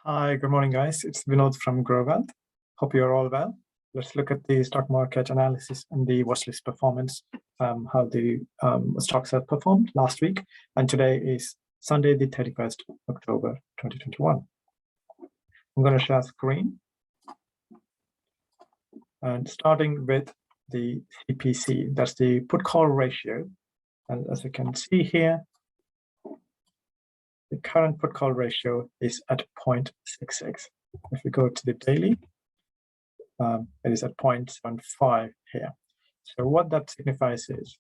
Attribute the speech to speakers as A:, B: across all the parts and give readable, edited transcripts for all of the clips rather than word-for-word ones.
A: Hi, good morning, guys. It's Vinod from GrowWealth. Hope you're all well. Let's look at the stock market analysis and the watchlist performance, how the stocks have performed last week. And today is Sunday, the 31st of October, 2021. I'm going to share screen. And starting with the CPC, that's the put-call ratio. And as you can see here, the current put-call ratio is at 0.66. If we go to the daily, it is at 0.75 here. So what that signifies is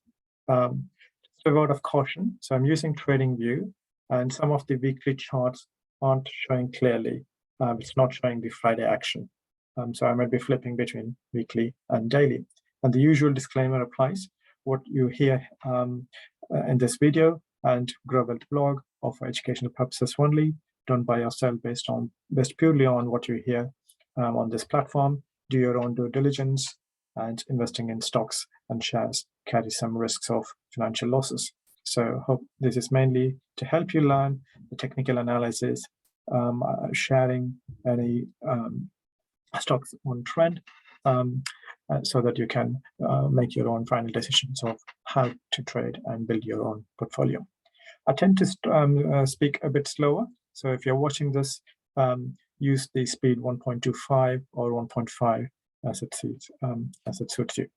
A: just a word of caution. So I'm using TradingView, and some of the weekly charts aren't showing clearly. It's not showing the Friday action. So I might be flipping between weekly and daily. And the usual disclaimer applies. What you hear in this video and GrowWealth blog are for educational purposes only. Don't buy or sell based purely on what you hear on this platform. Do your own due diligence, and investing in stocks and shares carry some risks of financial losses. So hope this is mainly to help you learn the technical analysis, sharing any stocks on trend, so that you can make your own final decisions of how to trade and build your own portfolio. I tend to speak a bit slower. So if you're watching this, use the speed 1.25 or 1.5 as it suits you.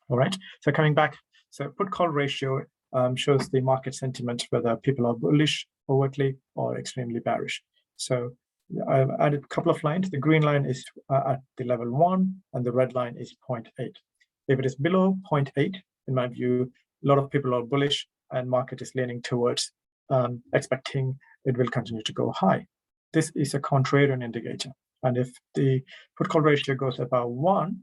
A: All right. So coming back, so put-call ratio shows the market sentiment, whether people are bullish overtly or extremely bearish. So I've added a couple of lines. The green line is at the level 1, and the red line is 0.8. If it is below 0.8, in my view, a lot of people are bullish, and market is leaning towards expecting it will continue to go high. This is a contrarian indicator. And if the put-call ratio goes above 1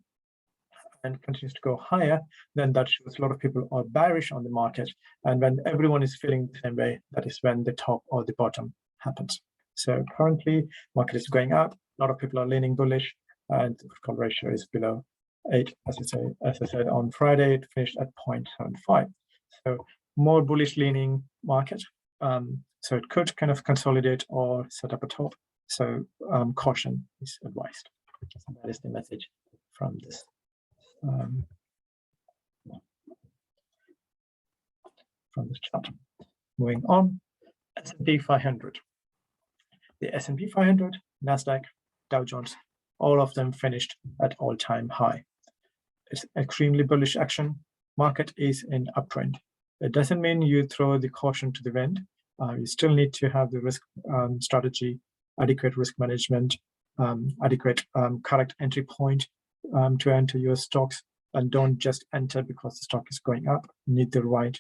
A: and continues to go higher, then that shows a lot of people are bearish on the market. And when everyone is feeling the same way, that is when the top or the bottom happens. So currently, market is going up. A lot of people are leaning bullish, and the put-call ratio is below 8. As I said, on Friday, it finished at 0.75. So more bullish leaning market. So it could kind of consolidate or set up a top. So caution is advised. So that is the message from this. From this chart. Moving on, S&P 500. The S&P 500, NASDAQ, Dow Jones, all of them finished at all-time high. It's extremely bullish action. Market is in uptrend. It doesn't mean you throw the caution to the wind. You still need to have the risk strategy, adequate risk management, adequate correct entry point to enter your stocks, and don't just enter because the stock is going up. You need the right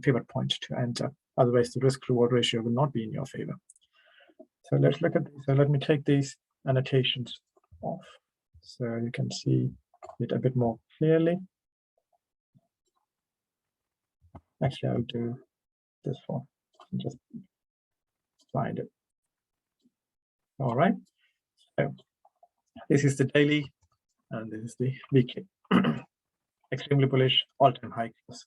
A: pivot point to enter. Otherwise, the risk-reward ratio will not be in your favor. So let's look at this. So let me take these annotations off so you can see it a bit more clearly. Actually, I'll do this one. Just find it. All right. So this is the daily, and this is the weekly. Extremely bullish, all-time high close.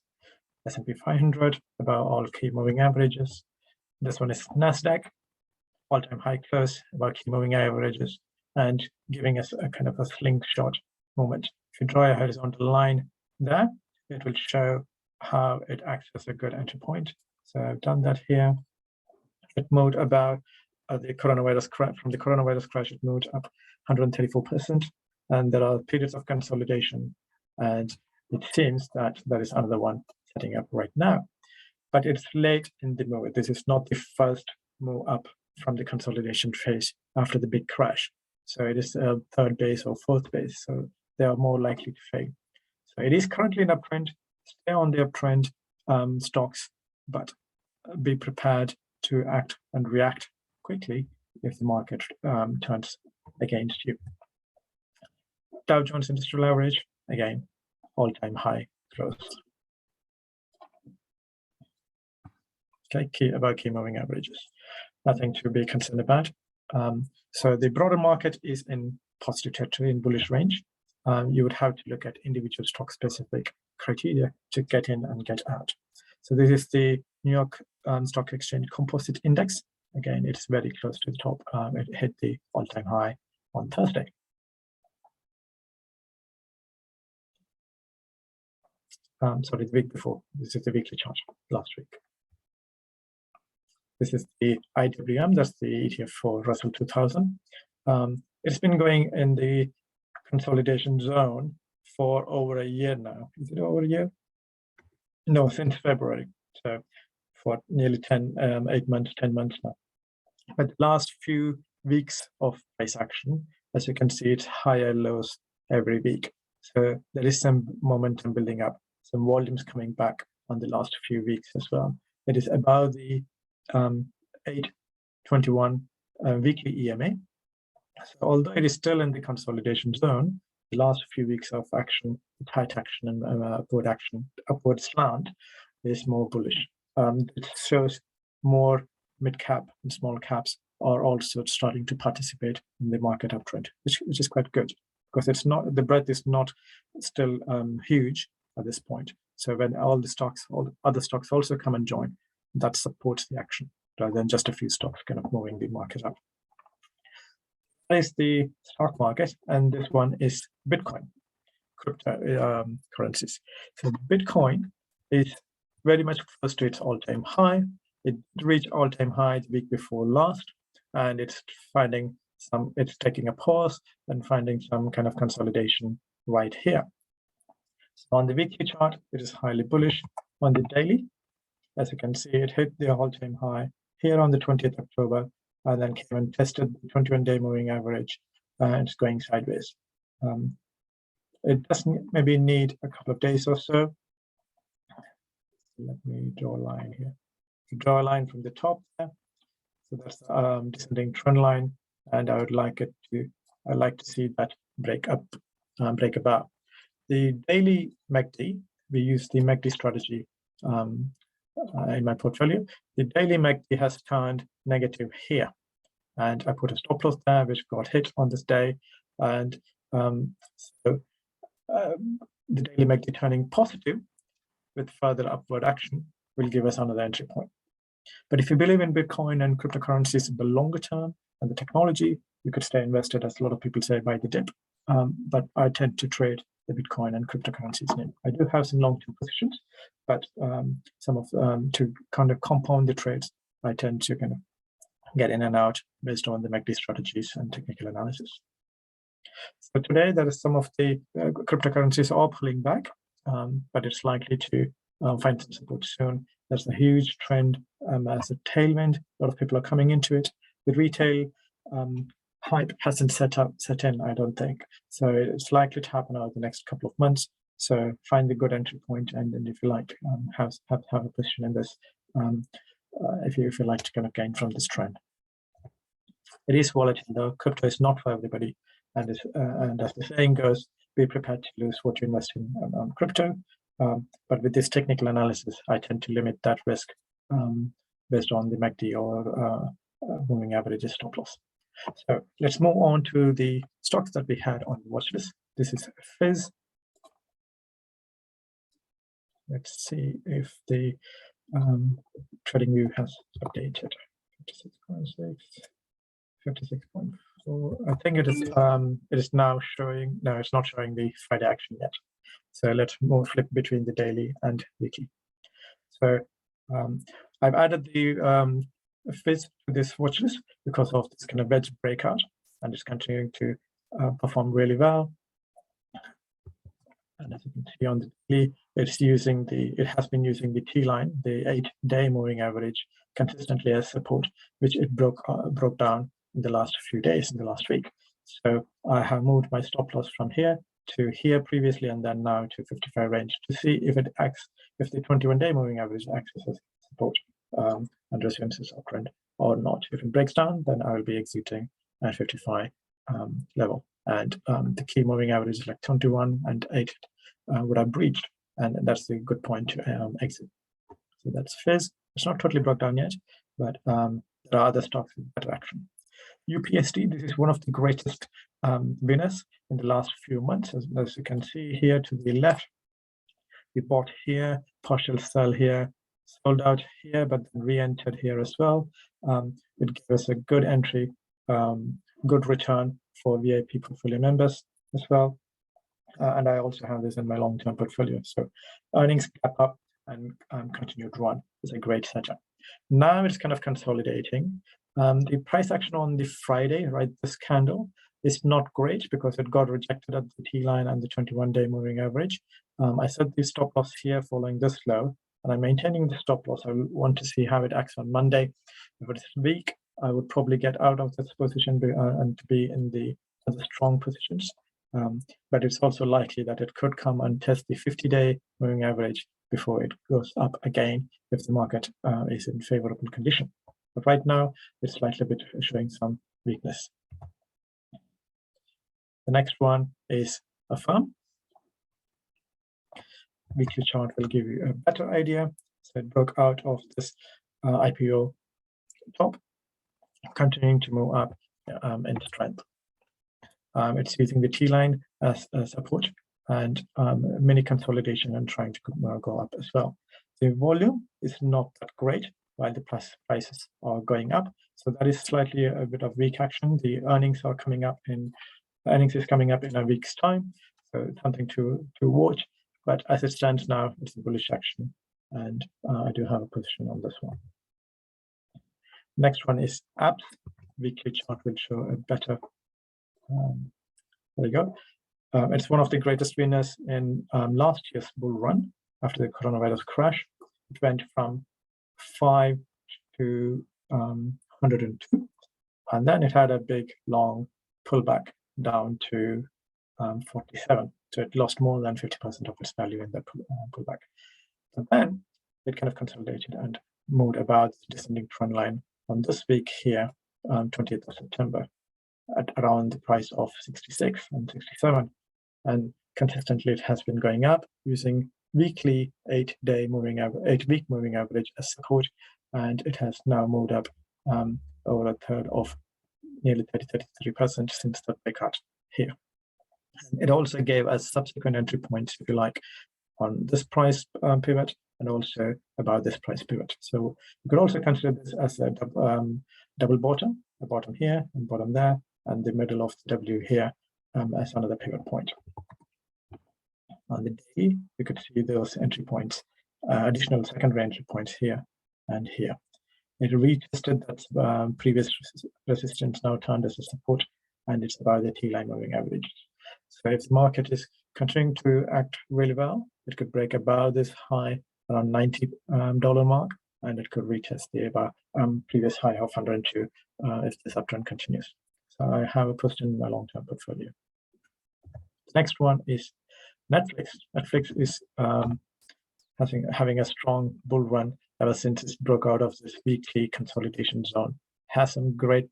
A: S&P 500 about all key moving averages. This one is NASDAQ, all-time high close about key moving averages, and giving us a kind of a slingshot movement. If you draw a horizontal line there, it will show how it acts as a good entry point. So I've done that here. It moved about the coronavirus crash. From the coronavirus crash, it moved up 134%. And there are periods of consolidation. And it seems that there is another one setting up right now. But it's late in the move. This is not the first move up from the consolidation phase after the big crash. So it is a third base or fourth base. So they are more likely to fail. So it is currently in uptrend. Stay on the uptrend stocks, but be prepared to act and react quickly if the market turns against you. Dow Jones Industrial Average, again, all-time high close. Okay, key moving averages. Nothing to be concerned about. So the broader market is in positive territory, in bullish range. You would have to look at individual stock-specific criteria to get in and get out. So this is the New York Stock Exchange Composite Index. again, it's very close to the top. It hit the all-time high on Thursday. Sorry, the week before. This is the weekly chart last week. This is the IWM, that's the ETF for Russell 2000. It's been going in the consolidation zone for over a year now. Is it over a year? No, since February. So for nearly 8 months, 10 months now. But the last few weeks of price action, as you can see, it's higher lows every week. So there is some momentum building up, some volumes coming back on the last few weeks as well. It is above the Oct'21 weekly EMA. So although it is still in the consolidation zone, the last few weeks of action, tight action and upward slant is more bullish. It shows more mid-cap and small caps are also starting to participate in the market uptrend, which is quite good, because it's not, the breadth is not still huge at this point. So when all the other stocks also come and join, that supports the action rather than just a few stocks kind of moving the market up. That is the stock market, and this one is Bitcoin, cryptocurrencies. So Bitcoin is very much close to its all-time high. It reached all-time high the week before last, and it's taking a pause and finding some kind of consolidation right here. So on the weekly chart, it is highly bullish. On the daily, as you can see, it hit the all-time high here on the 20th October, and then came and tested the 21-day moving average, and it's going sideways. It doesn't maybe need a couple of days or so. Let me draw a line here. Draw a line from the top there. So that's the descending trend line, and I'd like to see that break above. The daily MACD, we use the MACD strategy in my portfolio. The daily MACD has turned negative here, and I put a stop loss there, which got hit on this day, and so the daily MACD turning positive with further upward action will give us another entry point. But if you believe in Bitcoin and cryptocurrencies in the longer term and the technology, you could stay invested, as a lot of people say, by the dip. But I tend to trade the Bitcoin and cryptocurrencies now. I do have some long-term positions, but some of to kind of compound the trades, I tend to kind of get in and out based on the MACD strategies and technical analysis. So today, there is some of the cryptocurrencies are pulling back, but it's likely to find some support soon. There's a huge trend as a tailwind. A lot of people are coming into it. The retail hype hasn't set in, I don't think. So it's likely to happen over the next couple of months. So find the good entry point, and if you like, have a position in this. If you like to kind of gain from this trend. It is volatile though. Crypto is not for everybody, and as the saying goes, be prepared to lose what you invest in on crypto. But with this technical analysis, I tend to limit that risk based on the MACD or moving averages stop loss. So let's move on to the stocks that we had on the watch list. This is Fizz. Let's see if the trading view has updated. 56.6, 56.4. I think it is now showing. No, it's not showing the Friday action yet. So let's flip between the daily and weekly. So I've added the Fizz to this watch list because of this kind of wedge breakout, and it's continuing to perform really well. And as you can see on the daily, it has been using the T line, the 8-day moving average, consistently as support, which it broke down in the last few days, in the last week. So I have moved my stop loss from here to here previously, and then now to 55 range to see if it acts, if the 21-day moving average acts as support and resumes its uptrend or not. If it breaks down, then I will be exiting at 55 level. And the key moving average is like 21 and 8 would have breached, and that's the good point to exit. So that's Fizz. It's not totally broke down yet, but there are other stocks with better action. UPSD, this is one of the greatest winners in the last few months. As you can see here to the left, we bought here, partial sell here, sold out here, but then re-entered here as well. It gave us a good entry, good return for VIP portfolio members as well. And I also have this in my long-term portfolio. So earnings gap up and continued run is a great setup. Now it's kind of consolidating. The price action on the Friday, right, this candle, is not great because it got rejected at the T line and the 21-day moving average. I set the stop loss here following this low, and I'm maintaining the stop loss. I want to see how it acts on Monday. If it's weak, I would probably get out of this position and to be in the strong positions. But it's also likely that it could come and test the 50-day moving average before it goes up again if the market is in favorable condition. But right now, it's slightly bit showing some weakness. The next one is a firm. Weekly chart will give you a better idea. So it broke out of this IPO top, continuing to move up in strength. It's using the T line as a support and mini consolidation and trying to go up as well. The volume is not that great while the prices are going up. So that is slightly a bit of weak action. The earnings is coming up in a week's time. So it's something to watch. But as it stands now, it's a bullish action. And I do have a position on this one. Next one is Abbvie. Weekly chart will show a better. There we go. It's one of the greatest winners in last year's bull run after the coronavirus crash. It went from 5 to 102, and then it had a big long pullback down to 47. So it lost more than 50% of its value in that pullback. And then it kind of consolidated and moved about the descending trend line on this week here, 20th of September, at around the price of 66 and 67. And consistently it has been going up using weekly 8-week moving average as support, and it has now moved up over a third of nearly 33% since the breakout here. It also gave us subsequent entry points, if you like, on this price pivot and also about this price pivot. So you could also consider this as a double bottom, a bottom here and bottom there, and the middle of the W here as another pivot point. On the daily, you could see those entry points, additional secondary entry points here and here. It retested that previous resistance, now turned as a support, and it's about the T-line moving average. So if the market is continuing to act really well, it could break above this high around $90 mark, and it could retest the previous high of 102 if this uptrend continues. So I have a position in my long-term portfolio. The next one is Netflix. Netflix is having a strong bull run ever since it broke out of this weekly consolidation zone. Has some great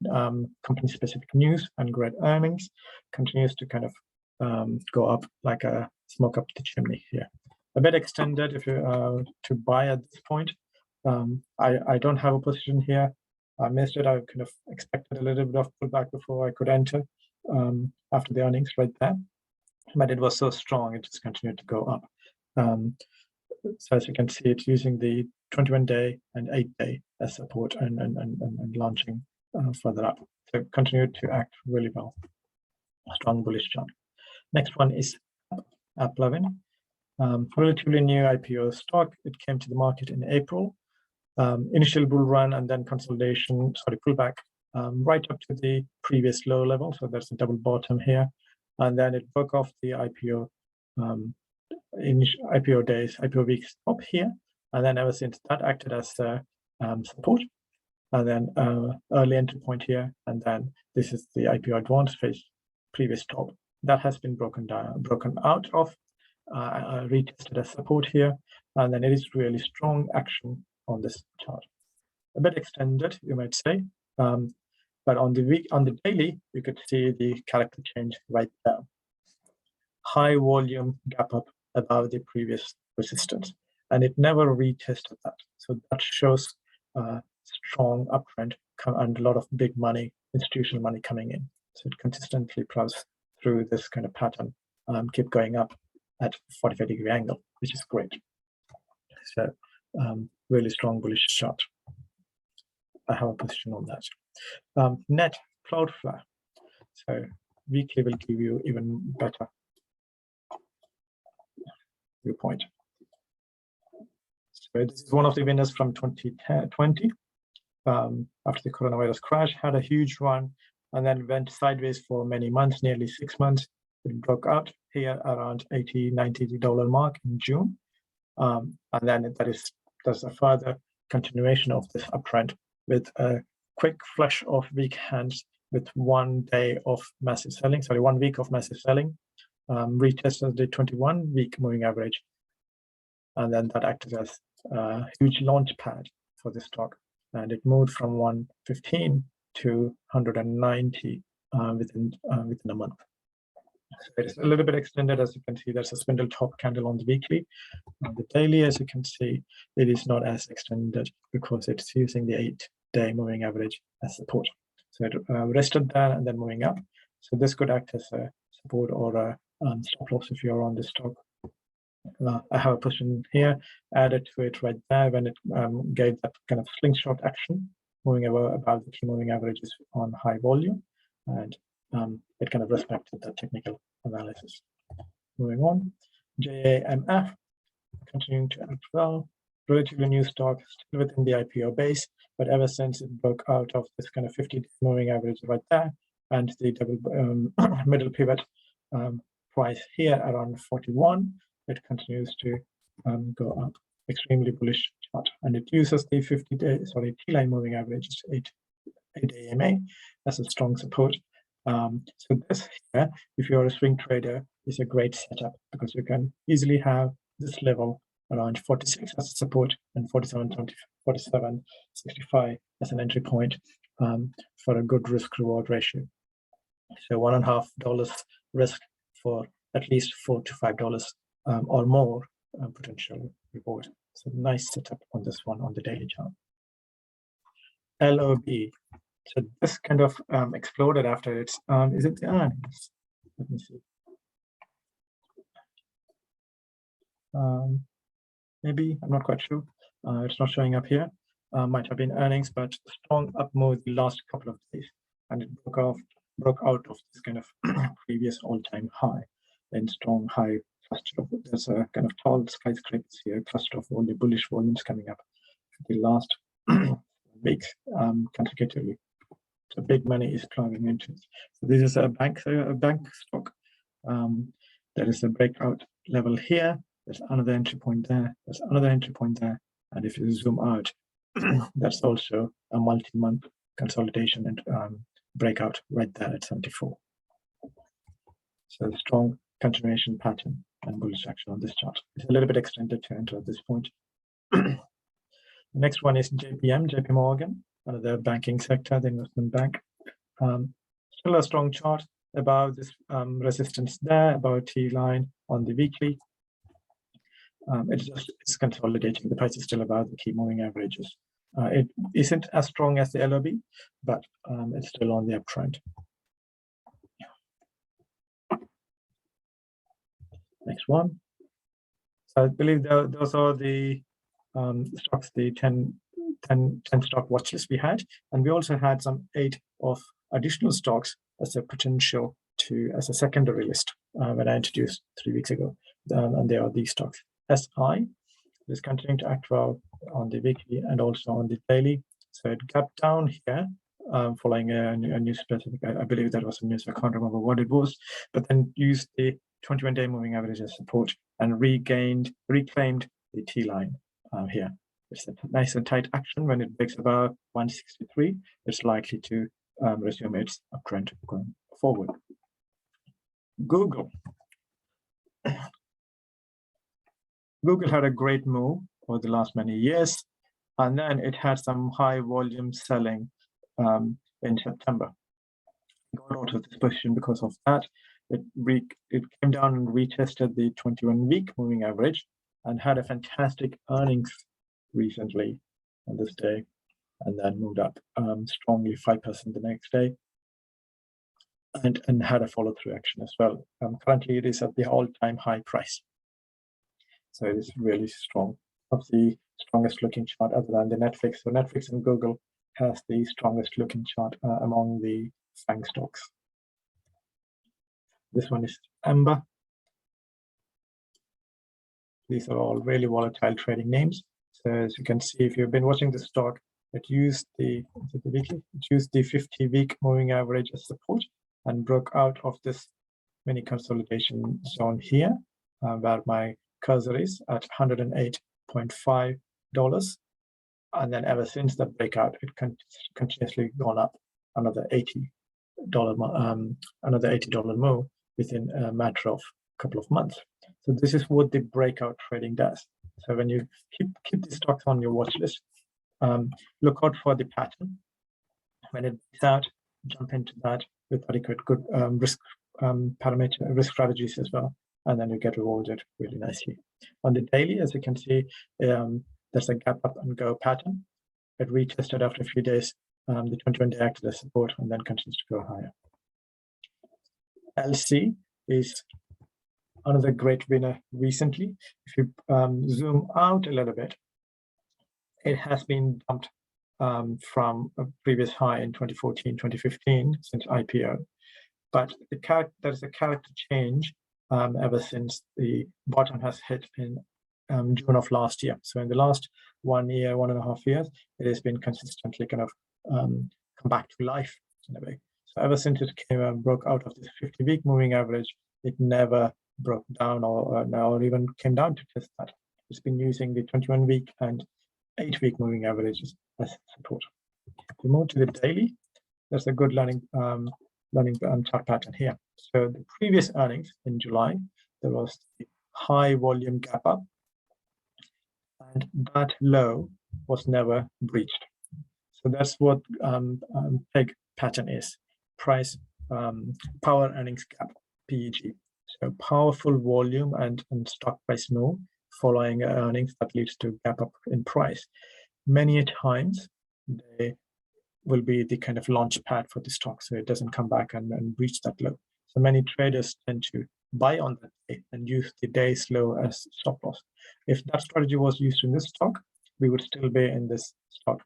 A: company-specific news and great earnings. Continues to kind of go up like a smoke up the chimney here. A bit extended if you to buy at this point. I don't have a position here. I missed it. I kind of expected a little bit of pullback before I could enter after the earnings right there. But it was so strong, it just continued to go up. So as you can see, it's using the 21-day and 8-day as support and launching further up. So continued to act really well. A strong bullish chart. Next one is Abbvie. Relatively new IPO stock. It came to the market in April. Initial bull run and then pullback right up to the previous low level. So there's a double bottom here. And then it broke off the IPO IPO weeks top here. And then ever since that acted as support. And then early entry point here. And then this is the IPO advanced phase previous top. That has been broken out of, retested as support here. And then it is really strong action on this chart. A bit extended, you might say. But on the daily, you could see the character change right there. High volume gap up above the previous resistance, and it never retested that. So that shows strong uptrend and a lot of big money, institutional money coming in. So it consistently plows through this kind of pattern, keep going up at 45-degree angle, which is great. So really strong bullish chart. I have a position on that. Net Cloudflare. So weekly will give you even better viewpoint. So this is one of the winners from 2020. After the coronavirus crash, had a huge run and then went sideways for many months, nearly 6 months. It broke out here around $80, $90 mark in June. And then there's a further continuation of this uptrend with a quick flush of weak hands with 1 day of massive selling, 1 week of massive selling, retested the 21-week moving average. And then that acted as a huge launch pad for the stock. And it moved from 115 to 190 within a month. So it's a little bit extended, as you can see. There's a spindle top candle on the weekly. On the daily, as you can see, it is not as extended because it's using the 8-day moving average as support. So it rested there and then moving up. So this could act as a support or a stop loss if you're on the stock. I have a position here, added to it right there when it gave that kind of slingshot action, moving above the key moving averages on high volume, and it kind of respected the technical analysis. Moving on, JAMF, continuing to act well, relatively new stock, still within the IPO base, but ever since it broke out of this kind of 50-day moving average right there, and the double middle pivot price here around 41, it continues to go up. Extremely bullish chart, and it uses the T-line moving average, 8 AMA, as a strong support. So this here, if you're a swing trader, is a great setup because you can easily have this level around 46 as a support and 47.65 as an entry point for a good risk-reward ratio. So $1.50 risk for at least $4 to $5 or more potential reward. So nice setup on this one on the daily chart. LOB. So this kind of exploded after its, is it the earnings? Let me see. Maybe, I'm not quite sure. It's not showing up here. Might have been earnings, but strong up move the last couple of days. And it broke out of this kind of previous all-time high and strong high cluster. There's a kind of tall skyscrapers here, cluster of all the bullish volumes coming up the last weeks consecutively. So big money is plowing into it. So this is a bank stock. There is a breakout level here. There's another entry point there. There's another entry point there. And if you zoom out, that's also a multi-month consolidation and breakout right there at 74. So a strong continuation pattern and bullish action on this chart. It's a little bit extended to enter at this point. The next one is JP Morgan, another banking sector, the investment bank. Still a strong chart above this resistance there, about T-line on the weekly. It's consolidating. The price is still above the key moving averages. It isn't as strong as the LOB, but it's still on the uptrend. Next one. So I believe those are the stocks, the 10 stock watch list we had, and we also had some 8 of additional stocks as a potential as a secondary list when I introduced 3 weeks ago, and they are these stocks. SI is continuing to act well on the weekly and also on the daily. So it gapped down here following a news specific. I believe that was a news. I can't remember what it was, but then used the 21-day moving average as support and reclaimed the T line here. It's a nice and tight action. When it breaks above 163, it's likely to resume its uptrend going forward. Google had a great move over the last many years, and then it had some high volume selling in September. Got out of this position because of that. It came down and retested the 21-week moving average and had a fantastic earnings recently on this day, and then moved up strongly 5% the next day, and had a follow-through action as well. Currently, it is at the all-time high price. So it is really strong. Of the strongest looking chart other than the Netflix. So Netflix and Google has the strongest looking chart among the FANG stocks. This one is Amber. These are all really volatile trading names. So as you can see, if you've been watching the stock, it used the 50-week moving average as support and broke out of this mini consolidation zone here, where my cursor is at $108.5. And then ever since that breakout, it continuously gone up another $80 move within a matter of a couple of months. So this is what the breakout trading does. So when you keep the stocks on your watch list, look out for the pattern. When it breaks out, jump into that with adequate good risk strategies as well, and then you get rewarded really nicely. On the daily, as you can see, there's a gap up and go pattern. It retested after a few days. The 21-day acted as support and then continues to go higher. LC is another great winner recently. If you zoom out a little bit, it has been dumped from a previous high in 2014, 2015 since IPO. But there's a character change ever since the bottom has hit in June of last year. So in the last 1 year, 1.5 years, it has been consistently kind of come back to life in a way. So ever since it came and broke out of this 50-week moving average, it never broke down or even came down to test that. It's been using the 21-week and 8-week moving averages as support. If we move to the daily, there's a good learning chart pattern here. So the previous earnings in July, there was the high volume gap up, and that low was never breached. So that's what PEG pattern is: price power earnings gap, PEG. So powerful volume and stock price move following earnings that leads to gap up in price. Many times they will be the kind of launch pad for the stock, so it doesn't come back and breach that low. So many traders tend to buy on that day and use the day's low as stop loss. If that strategy was used in this stock, we would still be in this stock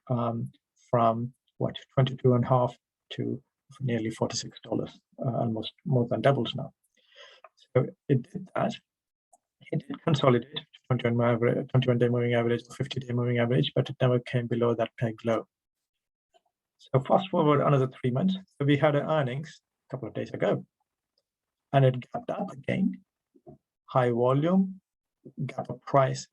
A: from what, 22.5 to nearly $46, almost more than doubles now. So it did that. It did consolidate 21-day moving average, 50-day moving average, but it never came below that peg low. So fast forward another 3 months. So we had an earnings a couple of days ago, and it gapped up again, high volume, gap up price,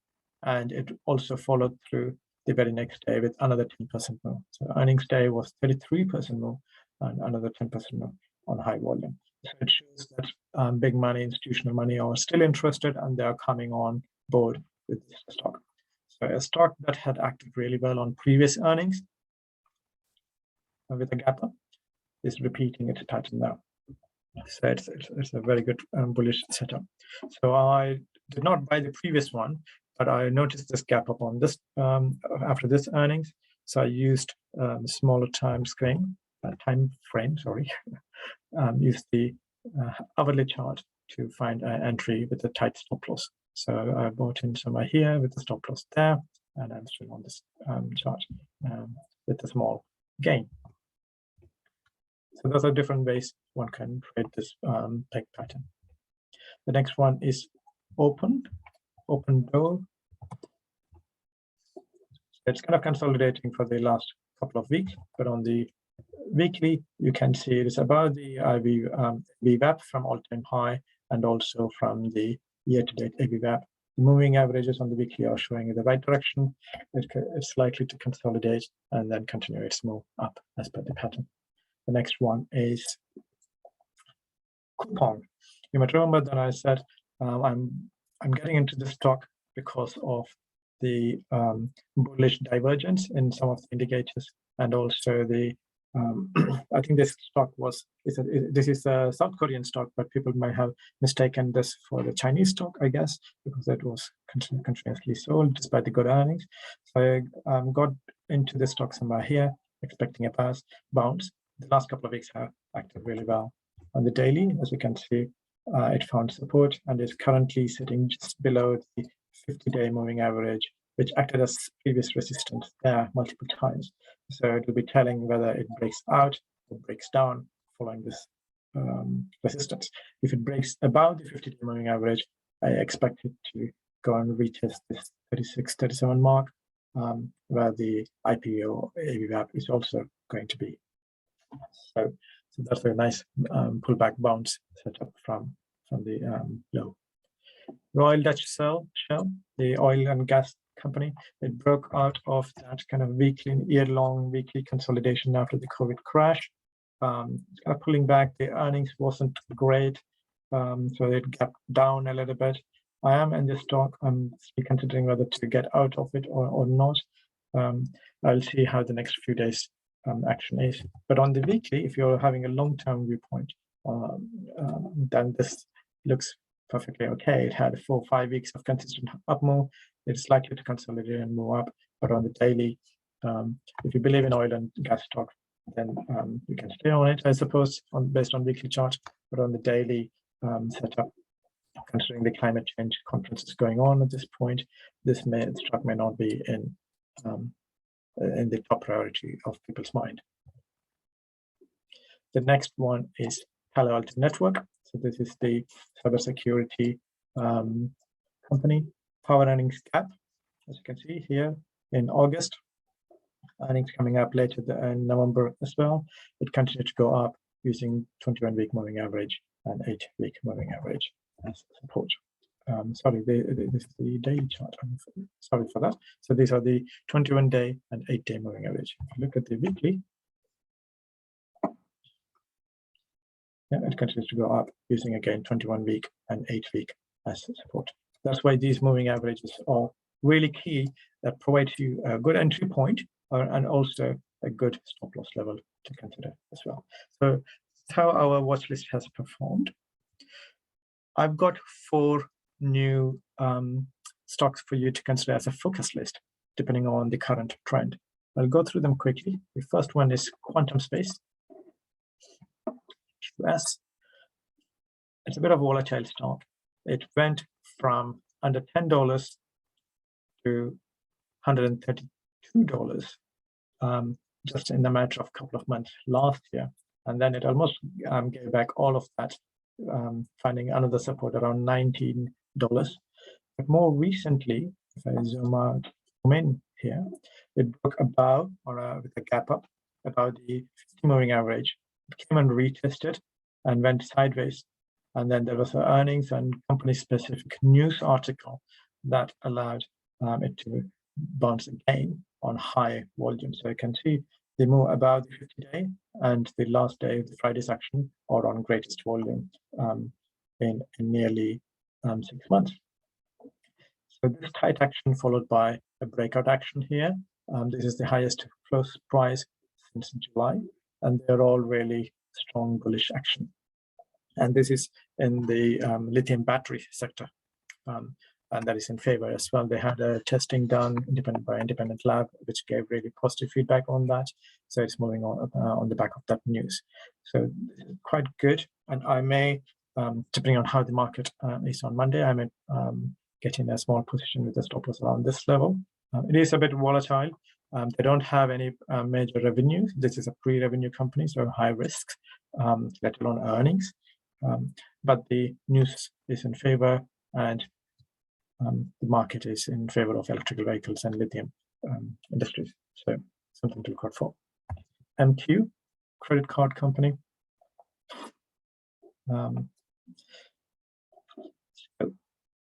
A: and it also followed through the very next day with another 10% move. So earnings day was 33% move and another 10% move on high volume. So it shows that big money, institutional money are still interested and they are coming on board with this stock. So a stock that had acted really well on previous earnings with a gap up is repeating its pattern now. So it's a very good bullish setup. So I did not buy the previous one, but I noticed this gap up on this after this earnings. So I used smaller time frame, use the hourly chart to find an entry with a tight stop loss. So I bought in somewhere here with the stop loss there, and I'm still on this chart with a small gain. So those are different ways one can trade this peg pattern. The next one is opendoor. It's kind of consolidating for the last couple of weeks, but on the weekly, you can see it is above the VWAP from all-time high and also from the year-to-date VWAP. The moving averages on the weekly are showing in the right direction. It's likely to consolidate and then continue its move up as per the pattern. The next one is Coupon. You might remember that I said I'm getting into this stock because of the bullish divergence in some of the indicators, and also the I think this stock this is a South Korean stock, but people might have mistaken this for the Chinese stock, I guess, because it was continuously sold despite the good earnings. So I got into the stock somewhere here, expecting a bounce. The last couple of weeks have acted really well. On the daily, as you can see, it found support and is currently sitting just below the 50-day moving average which acted as previous resistance there multiple times. So it will be telling whether it breaks out or breaks down following this resistance. If it breaks above the 50-day moving average, I expect it to go and retest this 36, 37 mark, where the IPO Abbvie is also going to be. So that's a nice pullback bounce set up from the low. Royal Dutch Shell, the oil and gas company, it broke out of that kind of year-long weekly consolidation after the COVID crash. Kind of pulling back. The earnings wasn't great, so it gapped down a little bit. I am in this stock. I'm still considering whether to get out of it or not. I'll see how the next few days action is. But on the weekly, if you're having a long-term viewpoint, then this looks perfectly okay. It had 4 or 5 weeks of consistent up move. It's likely to consolidate and move up. But on the daily, if you believe in oil and gas stock, then you can stay on it, I suppose, based on weekly chart. But on the daily setup, considering the climate change conferences going on at this point, this stock may not be in the top priority of people's mind. The next one is Palo Alto Network. So this is the cybersecurity company. Power earnings gap, as you can see here in August. Earnings coming up later in November as well. It continued to go up using 21-week moving average and 8-week moving average as support. Sorry, this is the daily chart. Sorry for that. So these are the 21-day and 8-day moving average. If you look at the weekly, yeah, it continues to go up using again 21-week and 8-week as support. That's why these moving averages are really key. That provides you a good entry point and also a good stop loss level to consider as well. So that's how our watch list has performed. I've got 4 new stocks for you to consider as a focus list, depending on the current trend. I'll go through them quickly. The first one is Quantum Space. US. It's a bit of a volatile stock. It went from under $10 to $132 just in the matter of a couple of months last year. And then it almost gave back all of that, finding another support around $19. But more recently, if I zoom in here, it broke above or with a gap up about the 50 moving average. It came and retested and went sideways. And then there was an earnings and company-specific news article that allowed it to bounce again on high volume. So you can see they move above the 50-day and the last day of the Friday's action or on greatest volume in nearly 6 months. So this tight action followed by a breakout action here. This is the highest close price since July, and they're all really strong bullish action. And this is in the lithium battery sector. And that is in favor as well. They had a testing done by independent lab, which gave really positive feedback on that. So it's moving on the back of that news. So quite good. And I may, depending on how the market is on Monday, I may get in a small position with the stop loss around this level. It is a bit volatile. They don't have any major revenues. This is a pre-revenue company, so high risk, let alone earnings. But the news is in favor, and the market is in favor of electrical vehicles and lithium industries. So something to look out for. MQ, credit card company.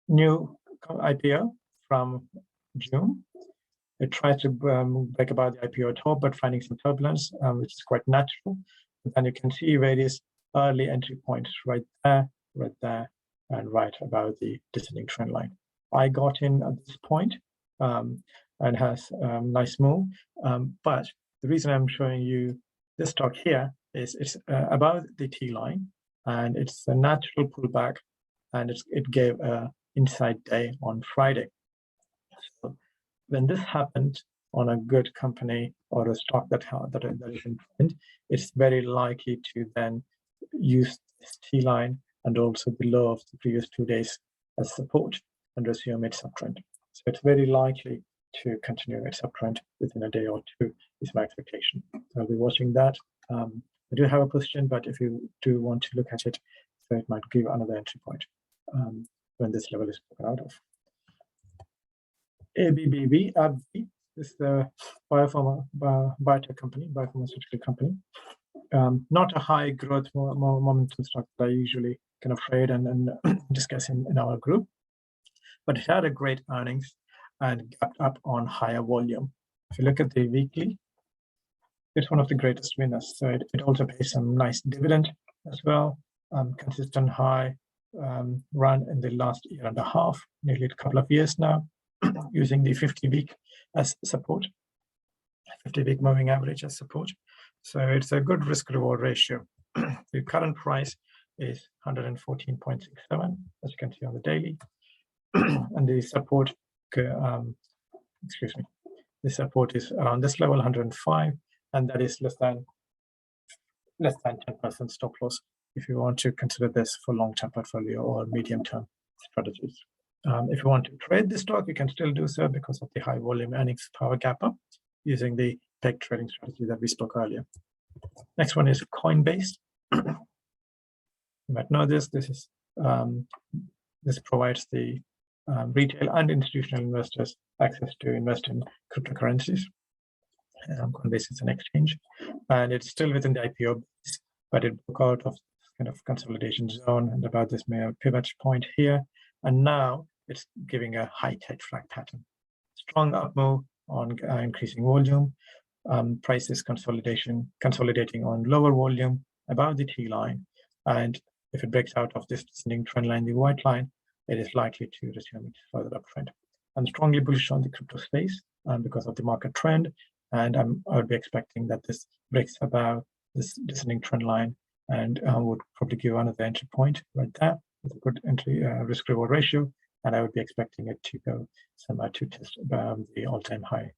A: New IPO from June. It tries to break about the IPO top, but finding some turbulence, which is quite natural. And you can see various early entry points right there, and right about the descending trend line. I got in at this point and has a nice move. But the reason I'm showing you this stock here is it's above the T line, and it's a natural pullback, and it gave a inside day on Friday. So when this happened on a good company or a stock that is in trend, it's very likely to then use this T line and also the low of the previous 2 days as support and resume its uptrend. So it's very likely to continue its uptrend within a day or two is my expectation. So I'll be watching that. I do have a position, but if you do want to look at it, so it might give another entry point when this level is broken out of. Abbvie is the biotech company, biopharmaceutical company. Not a high growth momentum stock that I usually kind of trade and discuss in our group, but it had a great earnings and gapped up on higher volume. If you look at the weekly, it's one of the greatest winners. So it also pays some nice dividend as well. Consistent high run in the last year and a half, nearly a couple of years now, using the 50-week as support, 50-week moving average as support. So it's a good risk-reward ratio. The current price is 114.67, as you can see on the daily, and the support, the support is around this level, 105, and that is less than 10% stop loss if you want to consider this for long-term portfolio or medium-term strategies. If you want to trade this stock, you can still do so because of the high volume earnings power gap up using the peg trading strategy that we spoke earlier. Next one is Coinbase. You might know this. This provides the retail and institutional investors access to invest in cryptocurrencies. Coinbase is an exchange, and it's still within the IPO base, but it broke out of kind of consolidation zone and about this pivot point here, and now it's giving a high tech flag pattern. Strong up move on increasing volume. Prices consolidating on lower volume above the T line, and if it breaks out of this descending trend line, the white line, it is likely to resume its further uptrend. I'm strongly bullish on the crypto space because of the market trend, and I would be expecting that this breaks above this descending trend line and would probably give another entry point right there with a good entry risk-reward ratio, and I would be expecting it to go somewhere to test above the all-time high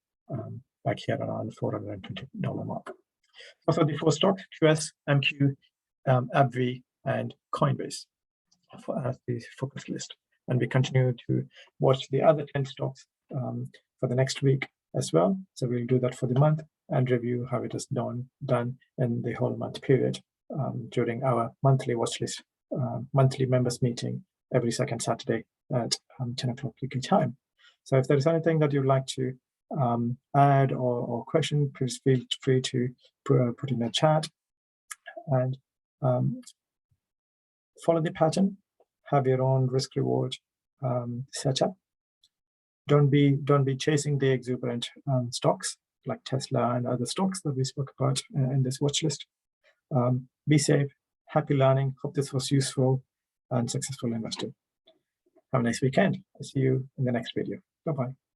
A: back here around $420 mark. Also, the 4 stocks: QS, MQ, Abbvie, and Coinbase as the focus list. And we continue to watch the other 10 stocks for the next week as well. So we'll do that for the month and review how it is done in the whole month period during our monthly watchlist, monthly members meeting every second Saturday at 10 o'clock UK time. So if there is anything that you'd like to add or question, please feel free to put in the chat and follow the pattern. Have your own risk reward setup. Don't be chasing the exuberant stocks like Tesla and other stocks that we spoke about in this watch list. Be safe, happy learning. Hope this was useful and successful investing. Have a nice weekend. I'll see you in the next video. Bye-bye.